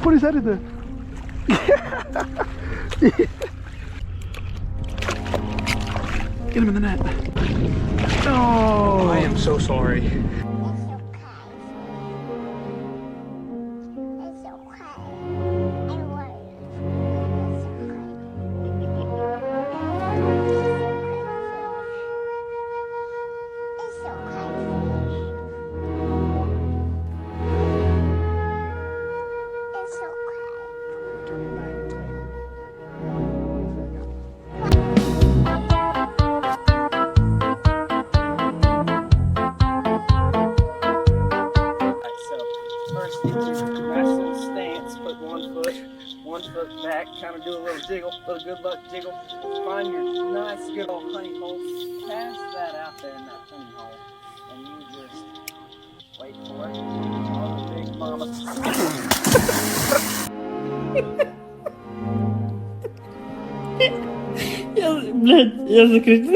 Polis här inne. Get him in the net. Oh, I am so sorry. Nice little stance, put one foot back, kind of do a little jiggle, little good luck jiggle. Find your nice good old honey hole, pass that out there in that honey hole, and you just wait for it. Oh, the big mama. Я, блядь, я закричу.